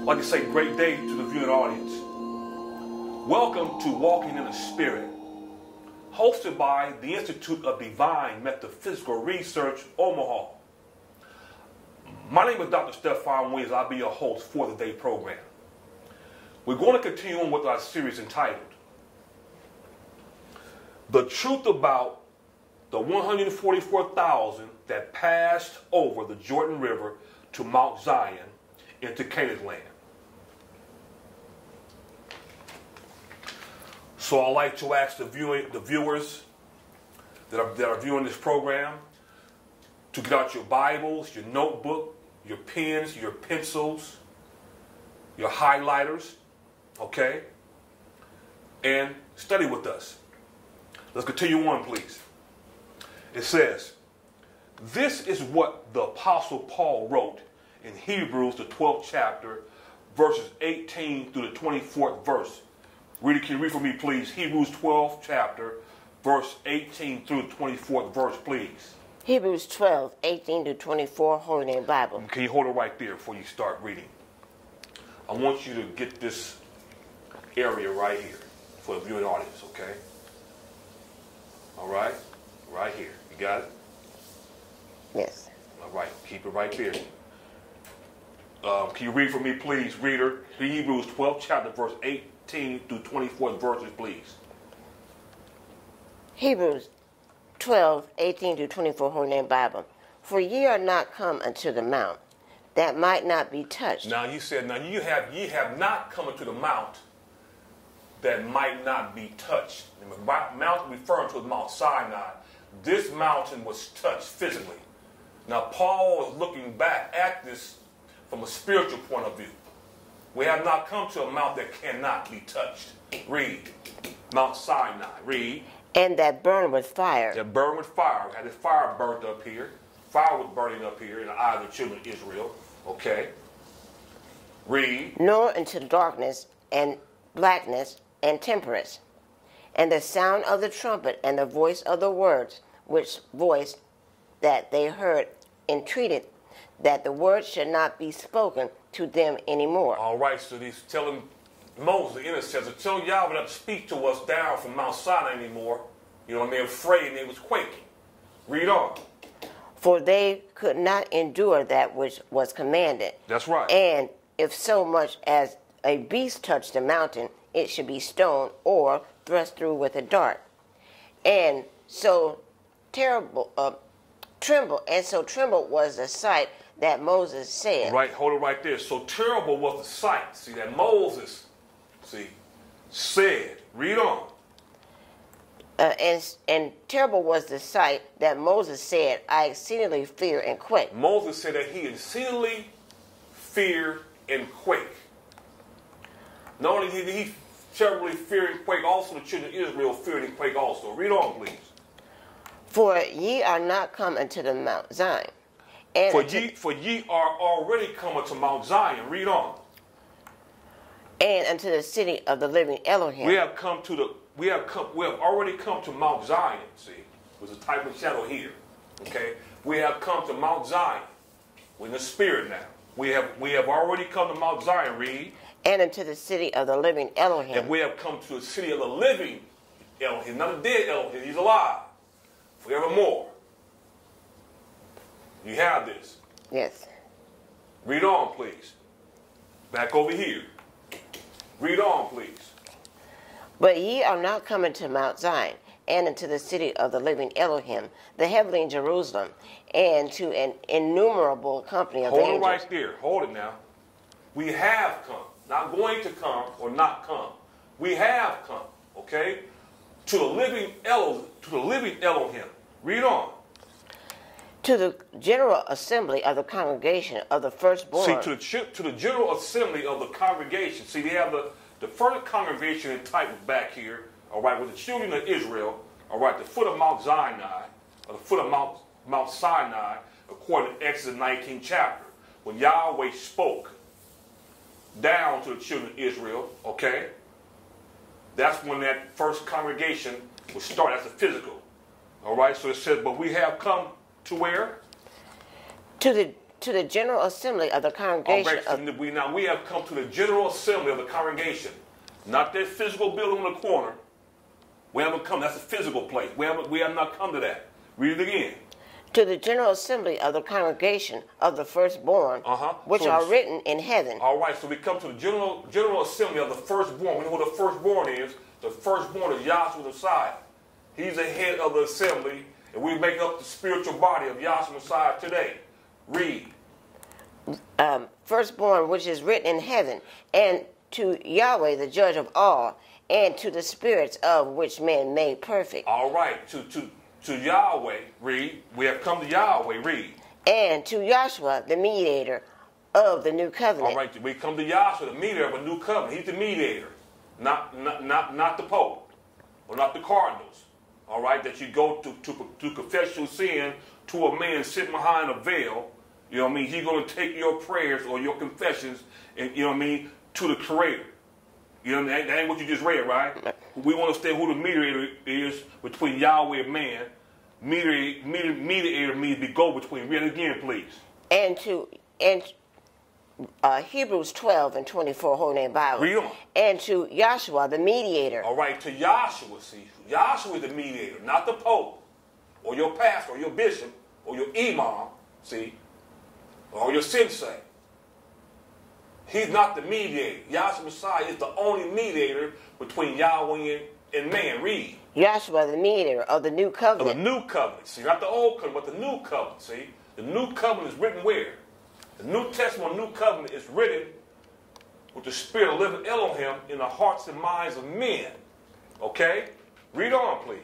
like to say great day to the viewing audience. Welcome to Walking in the Spirit, hosted by the Institute of Divine Metaphysical Research, Omaha. My name is Dr. Pt.4 Williams. I'll be your host for the day program. We're going to continue on with our series entitled The Truth About the 144,000 that passed over the Jordan River to Mount Zion into Canaan land. So I'd like to ask the viewers that are viewing this program to get out your Bibles, your notebook, your pens, your pencils, your highlighters, okay? And study with us. Let's continue on, please. It says, this is what the Apostle Paul wrote in Hebrews, the 12th chapter, verses 18 through the 24th verse. Reader, can you read for me, please? Hebrews 12th chapter, verse 18 through the 24th verse, please. Hebrews 12, 18 to 24, Holy Name Bible. Can you hold it right there before you start reading? I want you to get this area right here for the viewing audience, okay? All right? Right here. You got it? Yes. All right. Keep it right there. Can you read for me, please, reader? Hebrews 12th chapter, verse 18 through 24 verses, please. Hebrews 12, 18 to 24, Holy Name Bible. For ye are not come unto the mount that might not be touched. Now you said, now ye have not come unto the mount that might not be touched. The mountain referring to Mount Sinai. This mountain was touched physically. Now Paul is looking back at this from a spiritual point of view. We have not come to a mount that cannot be touched. Read. Mount Sinai. Read. And that burned with fire. That burned with fire. We had this fire burnt up here. Fire was burning up here in the eyes of the children of Israel. Okay. Read. Nor into darkness and blackness and temperance. And the sound of the trumpet and the voice of the words, which voice that they heard entreated that the words should not be spoken to them anymore. All right, so he's telling Moses, the intercessor, tell Yahweh not to speak to us down from Mount Sinai anymore. You know what I mean? Afraid, and they was quaking. Read on. For they could not endure that which was commanded. That's right. And if so much as a beast touched the mountain, it should be stoned or thrust through with a dart. And so trembled was the sight that Moses said. Right, hold it right there. So terrible was the sight. See, that Moses, said. Read on. And terrible was the sight that Moses said, I exceedingly fear and quake. Moses said that he exceedingly feared and quake. Not only did he terribly fear and quake, also the children of Israel feared and quake also. Read on, please. For ye are not come unto the Mount Zion. And for ye are already come unto Mount Zion. Read on. And unto the city of the living Elohim. We have already come to Mount Zion, see, with a type of shadow here. Okay? We have come to Mount Zion. We're in the spirit now. We have already come to Mount Zion, read. And unto the city of the living Elohim. And we have come to the city of the living Elohim, not a dead Elohim, he's alive. Forevermore. You have this. Yes. Read on, please. Back over here. Read on, please. But ye are not coming to Mount Zion, and unto the city of the living Elohim, the heavenly Jerusalem, and to an innumerable company of angels. Hold it right there. Hold it now. We have come. Not going to come or not come. We have come, okay? To the living Elohim. Read on. To the general assembly of the congregation of the firstborn. See, to the general assembly of the congregation. See, they have the first congregation in type back here, all right, with the children of Israel, all right, the foot of Mount Zion, or the foot of Mount Sinai, according to Exodus 19 chapter, when Yahweh spoke down to the children of Israel, okay, that's when that first congregation would start. That's the physical. All right, so it says, but we have come to where? To to the general assembly of the congregation. All right, so we have come to the general assembly of the congregation. Not that physical building on the corner. We haven't come. That's a physical place. We have not come to that. Read it again. To the general assembly of the congregation of the firstborn, which are written in heaven. All right, so we come to the general assembly of the firstborn. We know who the firstborn is. The firstborn is Yahshua the Messiah. He's the head of the assembly, and we make up the spiritual body of Yahshua Messiah today. Read. Firstborn, which is written in heaven, and to Yahweh, the judge of all, and to the spirits of which men made perfect. All right, to Yahweh, read. We have come to Yahweh, read. And to Yahshua, the mediator of the new covenant. All right, we come to Yahshua, the mediator of a new covenant. He's the mediator, not the Pope or not the cardinals. All right, that you go to confess your sin to a man sitting behind a veil. You know what I mean? He's going to take your prayers or your confessions, and you know what I mean, to the Creator. You know, that ain't what you just read, right? We want to understand who the mediator is between Yahweh and man. Mediator means to go between. Read it again, please. And Hebrews 12 and 24, Holy Name Bible. Read on. And to Yahshua, the mediator. All right, to Yahshua, see. Yahshua is the mediator, not the Pope, or your pastor, or your bishop, or your imam, see, or your sensei. He's not the mediator. Yahshua Messiah is the only mediator between Yahweh and man. Read. Yahshua, the mediator of the new covenant. Of the new covenant. See, not the old covenant, but the new covenant. See, the new covenant is written where? The New Testament, New Covenant is written with the Spirit of living Elohim in the hearts and minds of men. Okay? Read on, please.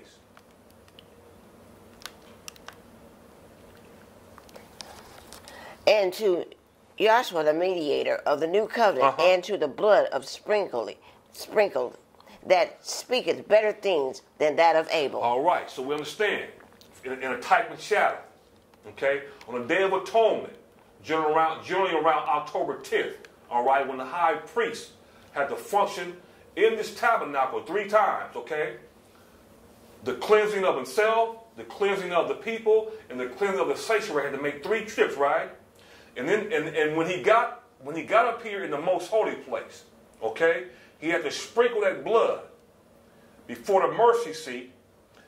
And to Yahshua, the mediator of the new covenant, and to the blood of sprinkled, that speaketh better things than that of Abel. All right, so we understand. In a type and shadow, okay? On the Day of Atonement, generally around October 10th, all right, when the high priest had to function in this tabernacle 3 times, okay? The cleansing of himself, the cleansing of the people, and the cleansing of the sanctuary had to make 3 trips, right? And then, and when he got up here in the most holy place, okay, he had to sprinkle that blood before the mercy seat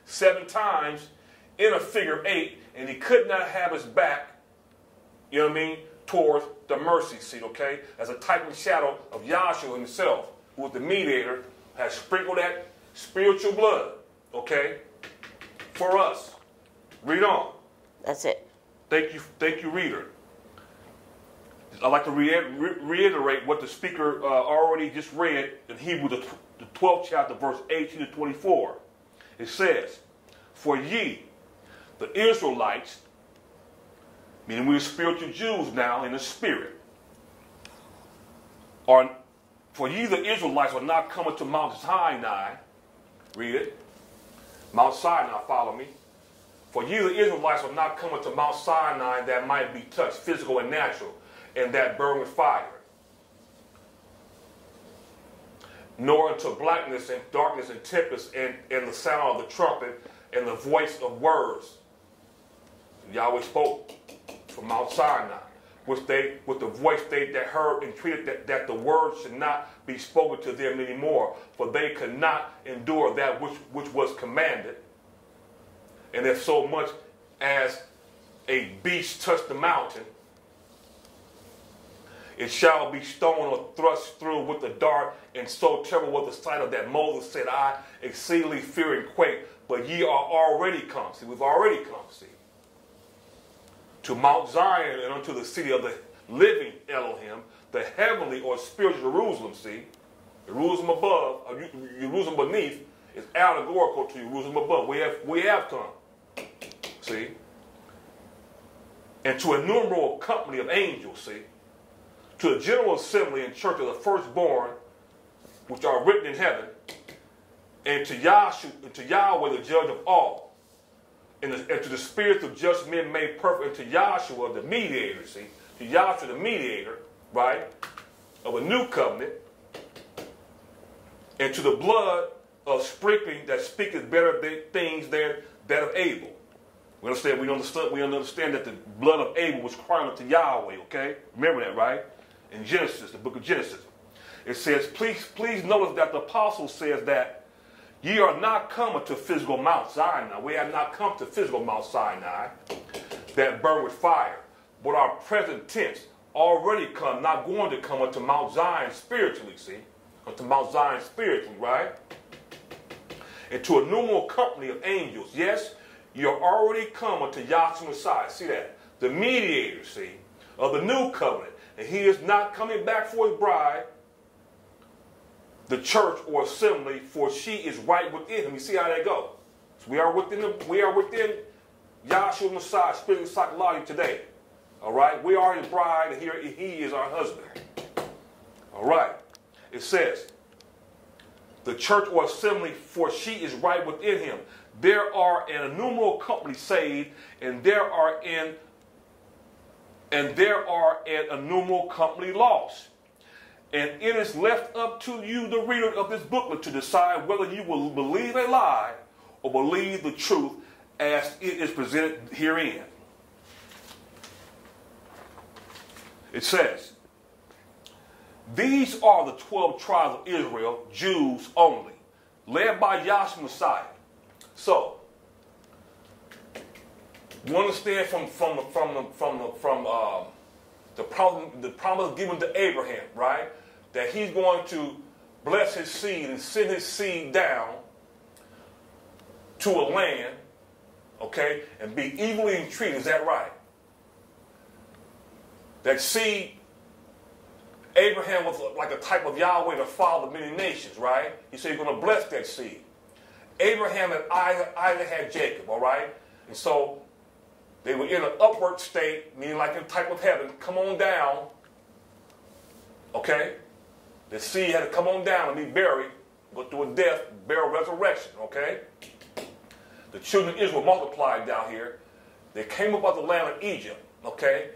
7 times in a figure 8, and he could not have his back, you know what I mean, towards the mercy seat, okay, as a type and shadow of Yahshua himself, who was the mediator, has sprinkled that spiritual blood, okay, for us. Read on. That's it. Thank you, reader. I'd like to reiterate what the speaker already just read in Hebrews, the 12th chapter, verse 18 to 24. It says, "For ye, the Israelites," meaning we're spiritual Jews now in the spirit, "for ye, the Israelites, are not coming to Mount Sinai." Read it. Mount Sinai, follow me. "For ye, the Israelites, are not coming to Mount Sinai that might be touched, physical and natural, and that burn with fire, nor unto blackness and darkness and tempest and the sound of the trumpet and the voice of words." Yahweh spoke from Mount Sinai, with the voice that heard and treated that the words should not be spoken to them anymore, for they could not endure that which was commanded. And if so much as a beast touch the mountain, it shall be stoned or thrust through with the dart, and so terrible was the sight of that Moses said, "I exceedingly fear and quake, but ye are already come." See, we've already come, see, to Mount Zion and unto the city of the living Elohim, the heavenly or spiritual Jerusalem, see. Jerusalem above, or Jerusalem beneath is allegorical to Jerusalem above. We have come, see. And to a innumerable company of angels, see. To the general assembly and church of the firstborn, which are written in heaven, and to Yahweh, the judge of all, and to the spirits of just men made perfect, and to Yahshua, the mediator, see, to Yahshua, the mediator, right, of a new covenant, and to the blood of sprinkling that speaketh better things than that of Abel. We understand that the blood of Abel was crying unto Yahweh, okay? Remember that, right? In Genesis, the book of Genesis. It says, please notice that the apostle says that ye are not come to physical Mount Sinai. We have not come to physical Mount Sinai that burn with fire. But our present tense already come, not going to come unto Mount Zion spiritually, see? Unto Mount Zion spiritually, right? And to a numerous company of angels. Yes, you're already come unto Yahshua Messiah. See that? The mediator, see, of the new covenant. And he is not coming back for his bride, the church or assembly, for she is right within him. You see how that goes? So we are within Yahshua Messiah, spiritually, psychologically today. All right? We are his bride, and here he is our husband. All right? It says, the church or assembly, for she is right within him. There are an innumerable company saved, and there are an innumerable company lost. And it is left up to you, the reader of this booklet, to decide whether you will believe a lie or believe the truth as it is presented herein. It says, these are the 12 tribes of Israel, Jews only, led by Yahshua Messiah. So, you understand from the promise given to Abraham, right? That he's going to bless his seed and send his seed down to a land, okay, and be evilly entreated. Is that right? That seed, Abraham was like a type of Yahweh, the father of many nations, right? He said he's going to bless that seed. Abraham and Isaac had Jacob, all right? And so they were in an upward state, meaning like in the type of heaven, come on down, okay? The seed had to come on down and be buried, go through a death, burial, resurrection, okay? The children of Israel multiplied down here. They came up out of the land of Egypt, okay?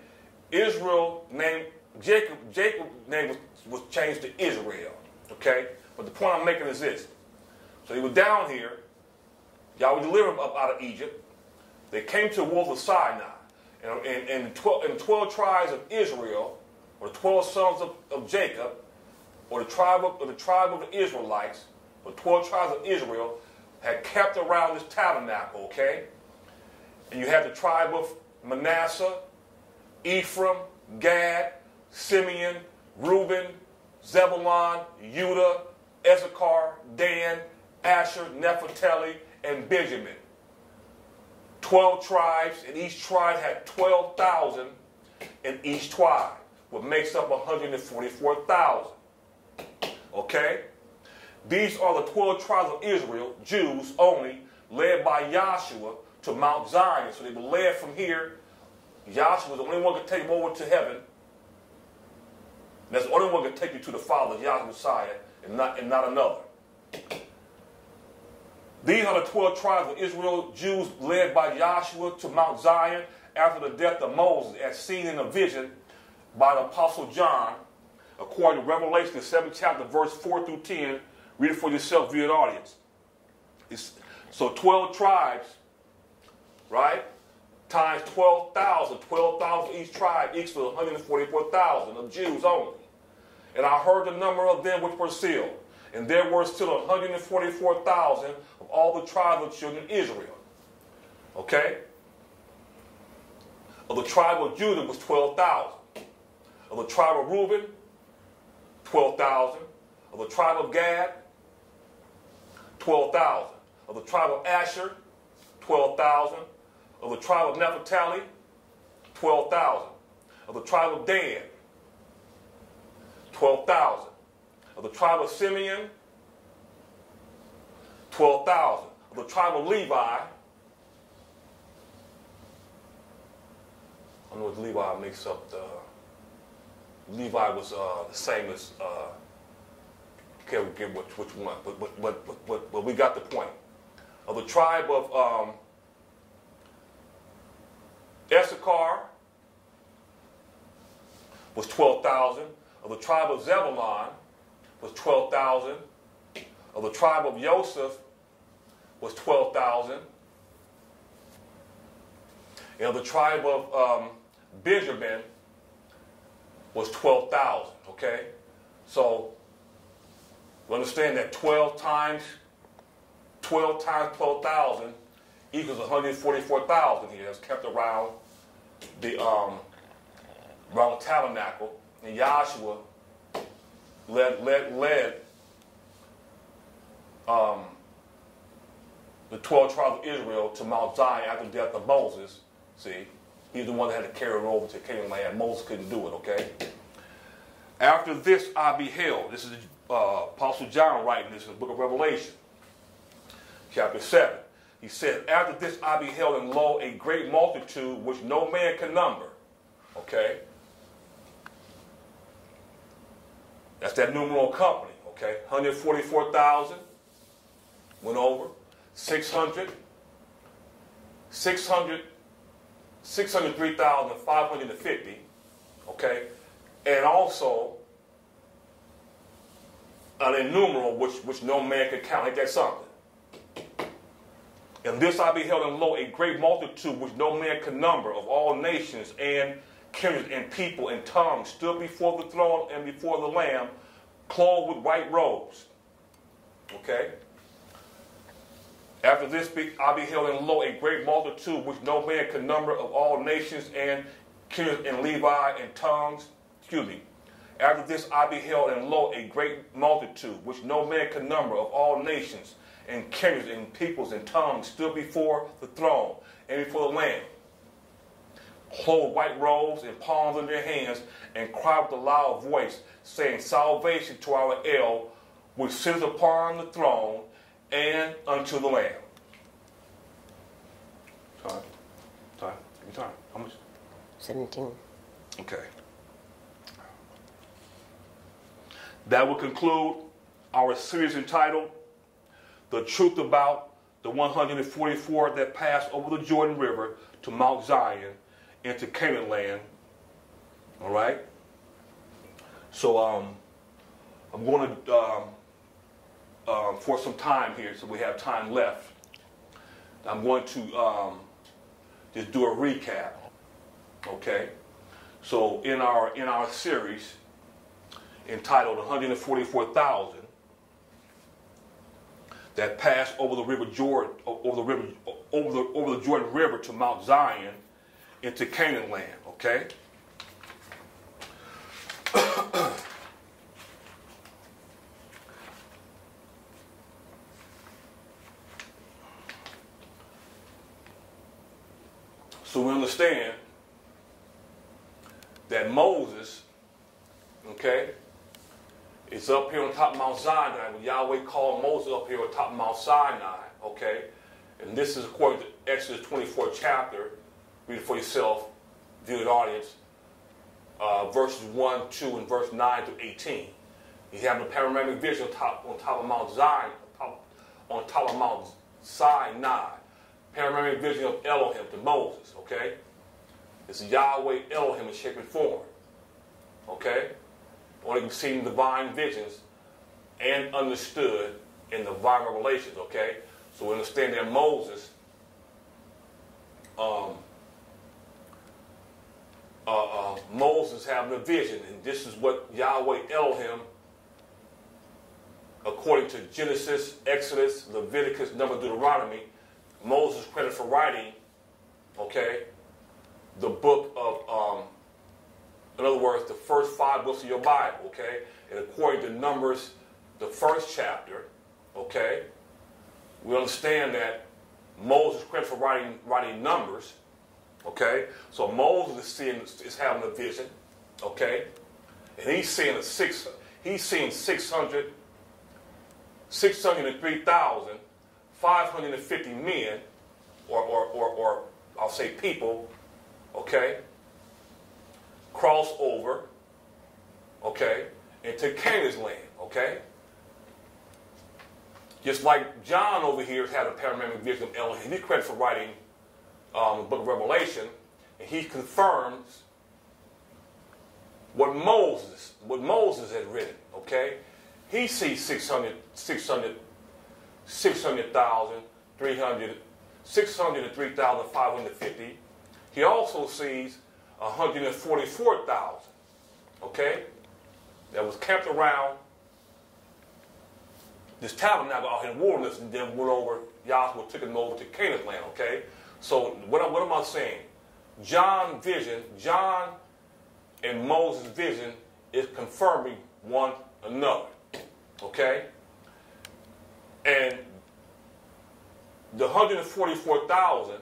Israel named Jacob's name was changed to Israel, okay? But the point I'm making is this. So they were down here. Yahweh delivered them up out of Egypt. They came to the wilderness of Sinai. And the 12 tribes of Israel, or the 12 sons of Jacob, or the tribe of the Israelites, or 12 tribes of Israel, had kept around this tabernacle, okay? And you had the tribe of Manasseh, Ephraim, Gad, Simeon, Reuben, Zebulun, Judah, Issachar, Dan, Asher, Naphtali, and Benjamin. 12 tribes, and each tribe had 12,000 in each tribe, what makes up 144,000. Okay? These are the 12 tribes of Israel, Jews only, led by Yahshua to Mount Zion. So they were led from here. Yahshua was the only one who could take them over to heaven. That's the only one who could take you to the Father, Yahshua Messiah, and not another. These are the 12 tribes of Israel, Jews led by Yahshua to Mount Zion after the death of Moses, as seen in a vision by the Apostle John, according to Revelation, the 7th chapter, verse 4 through 10. Read it for yourself, viewing audience. So 12 tribes, right, times 12,000. 12,000 each tribe equals 144,000 of Jews only. And I heard the number of them which were sealed. And there were still 144,000 of all the tribes of children of Israel. Okay? Of the tribe of Judah was 12,000. Of the tribe of Reuben, 12,000. Of the tribe of Gad, 12,000. Of the tribe of Asher, 12,000. Of the tribe of Naphtali, 12,000. Of the tribe of Dan, 12,000. Of the tribe of Simeon, 12,000. Of the tribe of Levi, I don't know what Levi makes up the... Levi was the same as... can't forget which one, but we got the point. Of the tribe of Issachar was 12,000. Of the tribe of Zebulun was 12,000. Of the tribe of Joseph was 12,000. And of the tribe of Benjamin was 12,000, okay? So we understand that 12 times 12,000 equals 144,000 here. It's kept around the tabernacle. And Joshua led the 12 tribes of Israel to Mount Zion after the death of Moses. See, he's the one that had to carry it over to Canaan land. Moses couldn't do it, okay? After this I beheld. This is Apostle John writing this in the book of Revelation, chapter 7. He said, after this I beheld, and lo, a great multitude which no man can number. Okay? That's that numeral company, okay? 144,000 went over. 603,550, okay? And also an innumerable which no man can count. Ain't that something? And this I beheld, and lo, a great multitude which no man can number, of all nations and kindreds and people and tongues, stood before the throne and before the Lamb, clothed with white robes. Okay? After this I beheld, and lo, a great multitude which no man could number, of all nations and kindreds and Levi and tongues. Excuse me. After this I beheld, and lo, a great multitude which no man could number, of all nations and kindreds and peoples and tongues, stood before the throne and before the Lamb, clothed with white robes and palms in their hands, and cried with a loud voice, saying, salvation to our El, which sitteth upon the throne, and unto the Lamb. Time. Give me time. How much? 17. Okay. That will conclude our series entitled The Truth About the 144 that passed over the Jordan River to Mount Zion into Canaan land. All right? So I'm going to, for some time here, so we have time left, I'm going to just do a recap. Okay? So in our series entitled 144,000 that passed over the river Jordan, over the Jordan River to Mount Zion into Canaan land. Okay. So we understand that Moses, okay, is up here on top of Mount Sinai. When Yahweh called Moses up here on top of Mount Sinai, okay, and this is according to Exodus 24 chapter. Read it for yourself, viewing audience, verses 1, 2, and verse 9 through 18. He's having a panoramic vision on top of Mount Zion, on top of Mount Sinai. Panoramic vision of Elohim to Moses, okay? It's Yahweh Elohim in shape and form, okay? Only we've seen divine visions and understood in divine revelations, okay? So we understand that Moses Moses having a vision, and this is what Yahweh Elohim, according to Genesis, Exodus, Leviticus, Numbers, Deuteronomy, Moses credited for writing, okay, the book of, in other words, the first 5 books of your Bible, okay? And according to Numbers, the first chapter, okay, we understand that Moses credited for writing Numbers, okay? So Moses is having a vision, okay? And he's seeing 603,550 men, or I'll say people, okay, cross over, okay, into Canaan's land, okay? Just like John over here has had a panoramic vision of Elohim. He's credited for writing the book of Revelation, and he confirms what Moses had written, okay? He sees 603,550. he also sees 144,000, okay, that was camped around this tabernacle out here in the wilderness, and then went over, Yahweh took them over to Canaan's land, okay? So what am I saying? John's vision, John and Moses' vision is confirming one another, okay? And the 144,000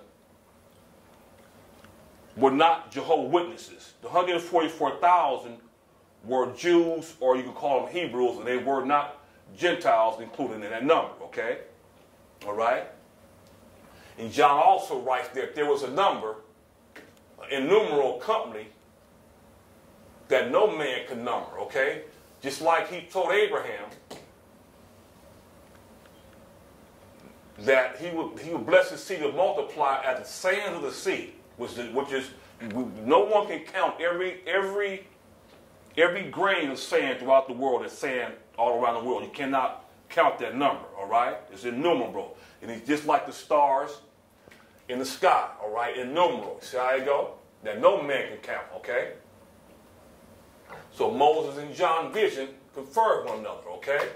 were not Jehovah's Witnesses. The 144,000 were Jews, or you could call them Hebrews, and they were not Gentiles included in that number, okay? All right? And John also writes that there was a number, an innumerable company, that no man could number, okay? Just like he told Abraham that he would bless his seed and multiply as the sands of the sea, which is no one can count every grain of sand throughout the world. That's sand all around the world. You cannot count that number, all right? It's innumerable. And it's just like the stars in the sky, all right? Innumerable. See how you go? That no man can count, okay? So Moses and John's vision conferred one another, okay?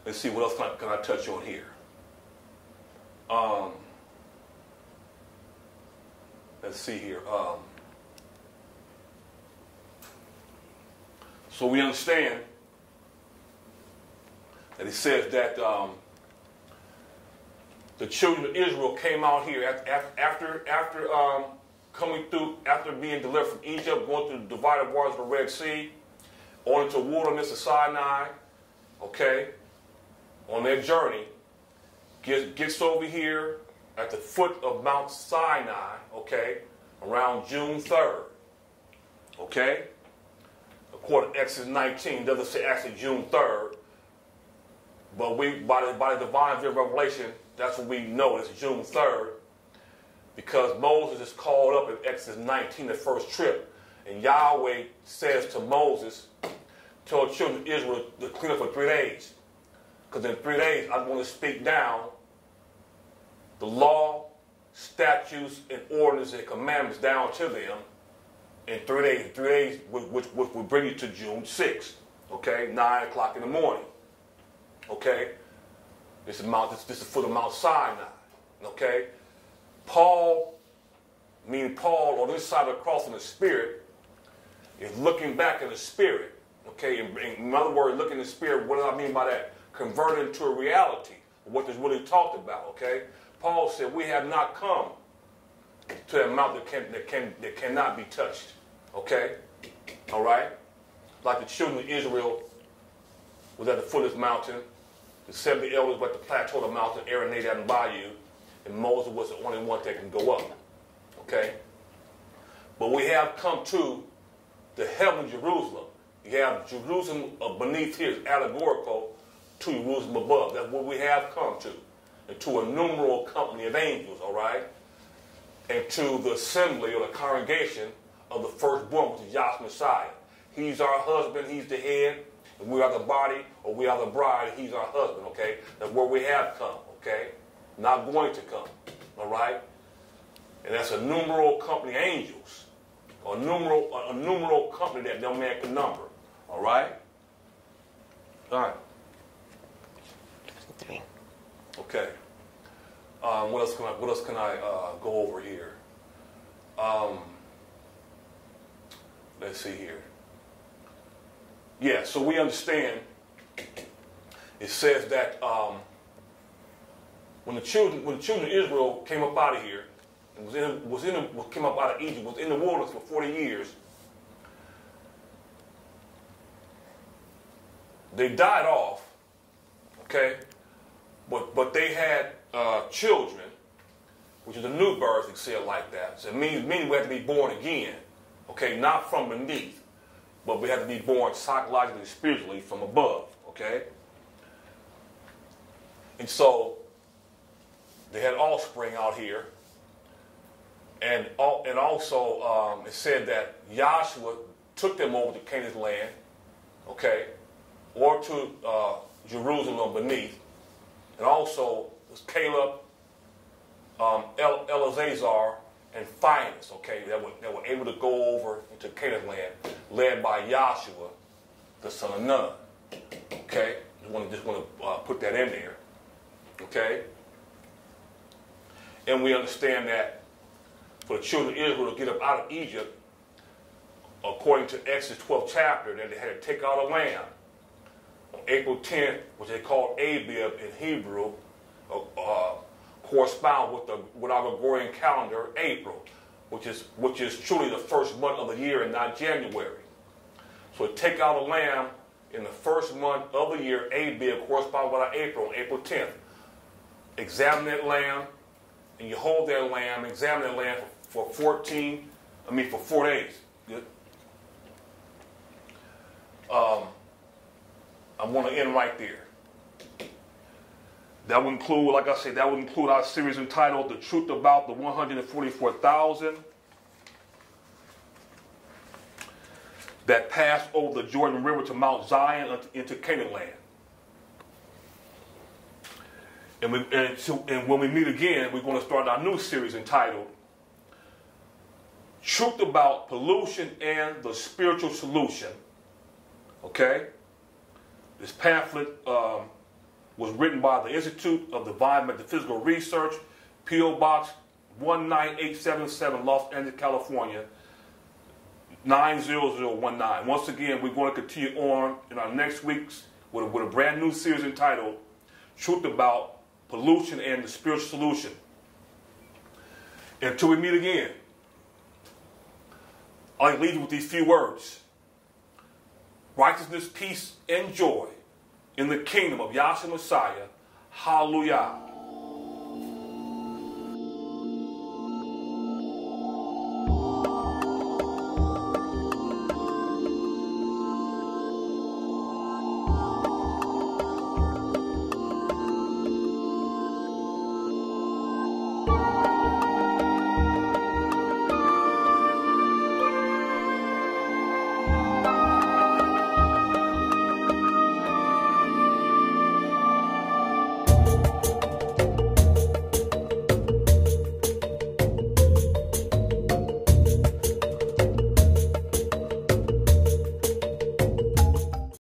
Let's see, what else can I touch on here? Let's see here. So we understand that it says that the children of Israel came out here after coming through, after being delivered from Egypt, going through the divided waters of the Red Sea, on into the wilderness of Sinai, okay, on their journey, gets over here at the foot of Mount Sinai, okay, around June 3rd, okay? According to Exodus 19, it doesn't say actually June 3rd, but by the divine revelation, that's what we know, it's June 3rd, because Moses is called up in Exodus 19, the first trip, and Yahweh says to Moses, tell the children of Israel to clean up for 3 days, because in 3 days I want to speak down the law, statutes, and ordinances and commandments down to them in 3 days. 3 days, which will bring you to June 6th, okay, 9 o'clock in the morning, okay. This is the foot of Mount Sinai, okay. Paul, on this side of the cross in the Spirit, is looking back in the Spirit, okay. In other words, looking in the Spirit. What do I mean by that? Converted into a reality. What is really talked about, okay. Paul said, we have not come to that mountain that cannot be touched. Okay? All right? Like the children of Israel was at the foot of this mountain. The 70 elders were at the plateau of the mountain, Aaron, Nadab, and Abihu, and Moses was the only one that can go up. Okay? But we have come to the heavenly Jerusalem. You have Jerusalem beneath here is allegorical to Jerusalem above. That's what we have come to. And to a numeral company of angels, all right? And to the assembly or the congregation of the firstborn, which is Yahweh Messiah. He's our husband, he's the head, and we are the body, or we are the bride, and he's our husband, okay? That's where we have come, okay? Not going to come, all right? And that's a numeral company of angels. A numeral company that no man can number, all right? All right. 3. Okay. What else can I go over here? Let's see here. Yeah, so we understand. It says that when the children of Israel came up out of here and came up out of Egypt, was in the wilderness for 40 years, they died off. Okay. But they had children, which is a new birth, you say it like that. So it means we have to be born again, okay? Not from beneath, but we have to be born psychologically, spiritually from above, okay? And so they had offspring out here, and also it said that Joshua took them over to Canaan's land, okay, or to Jerusalem beneath. And also, Caleb, Eleazar and Phinehas, okay, that were able to go over into Canaan land, led by Joshua, the son of Nun. Okay, just want to put that in there. Okay, and we understand that for the children of Israel to get up out of Egypt, according to Exodus 12th chapter, that they had to take out a lamb on April 10th, which they called Abib in Hebrew, correspond with our Gregorian calendar, April, which is truly the first month of the year and not January. So to take out a lamb in the first month of the year, Abib, corresponds with our April, on April 10th. Examine that lamb, and you hold that lamb, examine that lamb for 4 days. Good. I want to end right there. That would include, like I said, that would include our series entitled The Truth About the 144,000 that passed over the Jordan River to Mt.Zion into Canaan land. And when we meet again, we're going to start our new series entitled Truth About Pollution and the Spiritual Solution. Okay? This pamphlet was written by the Institute of Divine Metaphysical Research, P.O. Box 19877, Los Angeles, California, 90019. Once again, we're going to continue on in our next week's with a brand new series entitled Truth About Pollution and the Spiritual Solution. Until we meet again, I'll leave you with these few words. Righteousness, peace, and joy in the kingdom of Yahshua Messiah. Hallelujah.